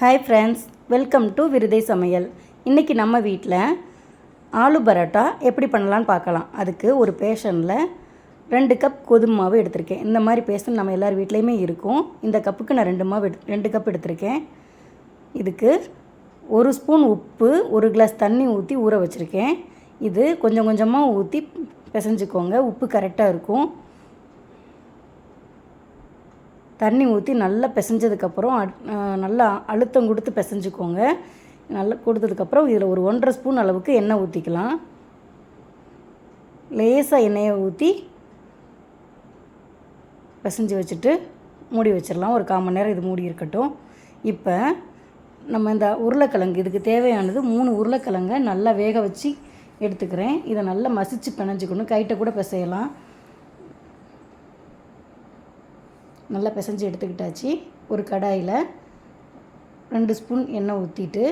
Hi friends, welcome to விருதை சமையல். இன்றைக்கி நம்ம வீட்டில் ஆலு பரோட்டா எப்படி பண்ணலான்னு பார்க்கலாம். அதுக்கு ஒரு பேஷனில் 2 கப் கோதுமை மாவு எடுத்திருக்கேன். இந்த மாதிரி பேஷன் நம்ம எல்லார் வீட்லேயுமே இருக்கும். இந்த கப்புக்கு நான் 2 கப் எடுத்திருக்கேன். இதுக்கு 1 ஸ்பூன் உப்பு, 1 கிளாஸ் தண்ணி ஊற்றி ஊற வச்சுருக்கேன். இது கொஞ்சம் கொஞ்சமாக ஊற்றி பிசைஞ்சுக்கோங்க. உப்பு கரெக்டாக இருக்கும். தண்ணி ஊற்றி நல்லா பிசைஞ்சதுக்கப்புறம் நல்லா அழுத்தம் கொடுத்து பிசைஞ்சுக்கோங்க. நல்லா கொடுத்ததுக்கப்புறம் இதில் ஒரு 1.5 ஸ்பூன் அளவுக்கு எண்ணெய் ஊற்றிக்கலாம். லேசாக எண்ணெயை ஊற்றி பிசைஞ்சு வச்சுட்டு மூடி வச்சிடலாம். ஒரு 1/4 மணி நேரம் இது மூடி இருக்கட்டும். இப்போ நம்ம இந்த உருளைக்கிழங்கு, இதுக்கு தேவையானது 3 உருளைக்கிழங்கை நல்லா வேக வச்சு எடுத்துக்கிறேன். இதை நல்லா மசிச்சு பிணைஞ்சிக்கணும். கைட்டை கூட பிசையலாம். நல்லா பிசைஞ்சு எடுத்துக்கிட்டாச்சு. ஒரு கடாயில் 2 ஸ்பூன் எண்ணெய் ஊற்றிட்டு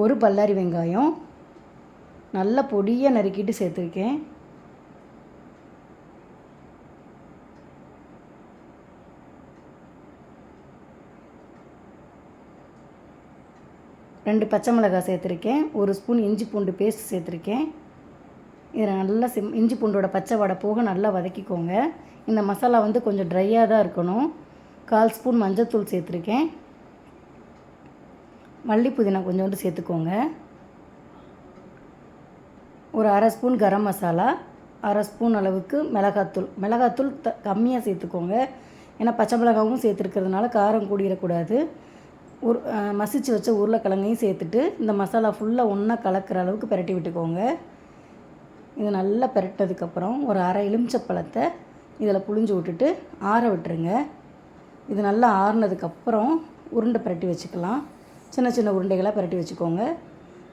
1 பல்லாரி வெங்காயம் நல்லா பொடியாக நறுக்கிட்டு சேர்த்துருக்கேன். ரெண்டு பச்சை மிளகாய் சேர்த்துருக்கேன். 1 ஸ்பூன் இஞ்சி பூண்டு பேஸ்ட் சேர்த்துருக்கேன். இதில் நல்லா இஞ்சி பூண்டோட பச்சை வடை போக நல்லா வதக்கிக்கோங்க. இந்த மசாலா கொஞ்சம் ட்ரையாக தான் இருக்கணும். 1/4 ஸ்பூன் மஞ்சள்தூள் சேர்த்துருக்கேன். மல்லி புதினா கொஞ்சோண்டு சேர்த்துக்கோங்க. ஒரு 1/2 ஸ்பூன் கரம் மசாலா, 1/2 ஸ்பூன் அளவுக்கு மிளகாத்தூள் கம்மியாக சேர்த்துக்கோங்க. ஏன்னா பச்சை மிளகாவும் சேர்த்துருக்கிறதுனால காரம் கூடிடக்கூடாது. மசிச்சு வச்ச உருளைக்கிழங்கையும் சேர்த்துட்டு இந்த மசாலா ஃபுல்லாக ஒன்றா கலக்கிற அளவுக்கு பிரட்டி விட்டுக்கோங்க. இது நல்லா பிரட்டதுக்கப்புறம் ஒரு 1/2 எலுமிச்சப்பழத்தை இதில் புழிஞ்சு விட்டுட்டு ஆற விட்டுருங்க. இது நல்லா ஆறுனதுக்கப்புறம் உருண்டை பிரட்டி வச்சுக்கலாம். சின்ன சின்ன உருண்டைகளாக பிரட்டி வச்சுக்கோங்க.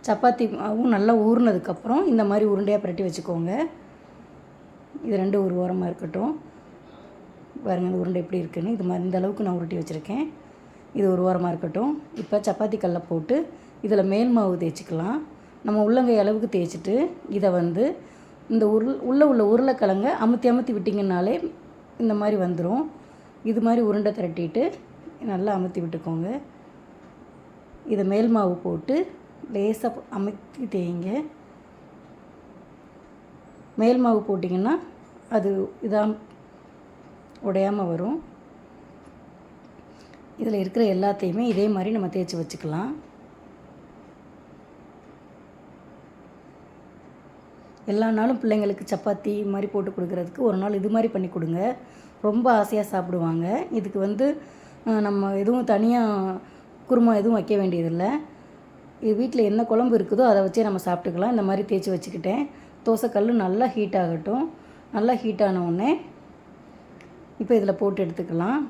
சப்பாத்திவும் நல்லா ஊறினதுக்கப்புறம் இந்த மாதிரி உருண்டையாக பிரட்டி வச்சுக்கோங்க. இது 2 ஒரு ஓரமாக இருக்கட்டும். பாருங்கள் இந்த உருண்டை எப்படி இருக்குன்னு. இது மாதிரி இந்த அளவுக்கு நான் உருட்டி வச்சுருக்கேன். இது ஒரு ஓரமாக இருக்கட்டும். இப்போ சப்பாத்தி கல்லை போட்டு இதில் மேல் மாவு தேய்ச்சிக்கலாம். நம்ம உள்ளங்கை அளவுக்கு தேய்ச்சிட்டு இதை இந்த உள்ள உருளைக்கிழங்கை அமுத்தி விட்டிங்கனாலே இந்த மாதிரி வந்துடும். இது மாதிரி உருண்டை திரட்டிட்டு நல்லா அமுத்தி விட்டுக்கோங்க. இதை மேல் மாவு போட்டு லேசாக அமுத்தி தேய்ங்க. மேல் மாவு போட்டிங்கன்னா அது இதாக உடையாமல் வரும். இதில் இருக்கிற எல்லாத்தையுமே இதே மாதிரி நம்ம தேய்ச்சி வச்சுக்கலாம். எல்லா நாளும் பிள்ளைங்களுக்கு சப்பாத்தி மாதிரி போட்டு கொடுக்குறதுக்கு ஒரு நாள் இது மாதிரி பண்ணி கொடுங்க. ரொம்ப ஆசையாக சாப்பிடுவாங்க. இதுக்கு நம்ம எதுவும் தனியாக குருமா எதுவும் வைக்க வேண்டியதில்லை. இது வீட்டில் என்ன குழம்பு இருக்குதோ அதை வச்சே நம்ம சாப்பிட்டுக்கலாம். இந்த மாதிரி தேய்ச்சி வச்சுக்கிட்டேன். தோசைக்கல் நல்லா ஹீட் ஆகட்டும். நல்லா ஹீட் ஆன உடனே இப்போ இதில் போட்டு எடுத்துக்கலாம்.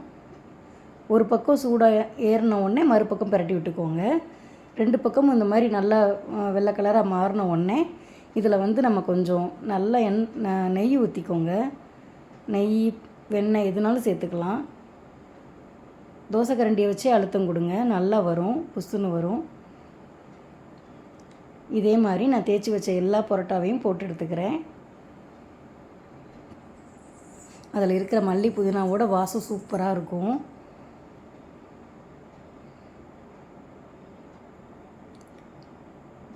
ஒரு பக்கம் சூடாக ஏறின உடனே மறுபக்கம் பிரட்டி விட்டுக்கோங்க. 2 பக்கமும் இந்த மாதிரி நல்லா வெள்ளை கலராக மாறின உடனே இதில் நம்ம கொஞ்சம் நல்லா நெய் ஊற்றிக்கோங்க. நெய், வெண்ணெய் எதுனாலும் சேர்த்துக்கலாம். தோசை கரண்டியை வச்சு அழுத்தம் கொடுங்க. நல்லா வரும், புசுன்னு வரும். இதே மாதிரி நான் தேய்ச்சி வச்ச எல்லா பரோட்டாவையும் போட்டு எடுத்துக்கிறேன். அதில் இருக்கிற மல்லி புதினாவோட வாசம் சூப்பராக இருக்கும்.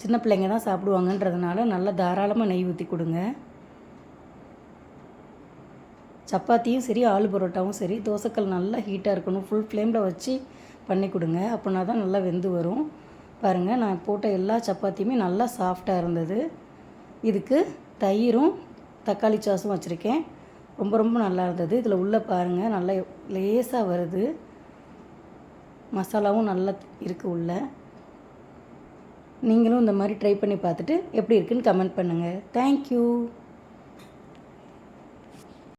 சின்ன பிள்ளைங்க தான் சாப்பிடுவாங்கன்றதுனால நல்லா தாராளமாக நெய் ஊற்றி கொடுங்க. சப்பாத்தியும் சரி, ஆலு பரோட்டாவும் சரி, தோசைக்கல் நல்லா ஹீட்டாக இருக்கணும். ஃபுல் ஃப்ளேமில் வச்சு பண்ணி கொடுங்க. அப்படின்னா தான் நல்லா வெந்து வரும். பாருங்கள், நான் போட்ட எல்லா சப்பாத்தியுமே நல்லா சாஃப்டாக இருந்தது. இதுக்கு தயிரும் தக்காளி சாஸும் வச்சுருக்கேன். ரொம்ப ரொம்ப நல்லா இருந்தது. இதில் உள்ளே பாருங்கள் நல்லா லேசாக வருது. மசாலாவும் நல்லா இருக்குது உள்ள. நீங்களும் இந்த மாதிரி ட்ரை பண்ணி பார்த்துட்டு எப்படி இருக்குன்னு கமெண்ட் பண்ணுங்கள். தேங்க்யூ.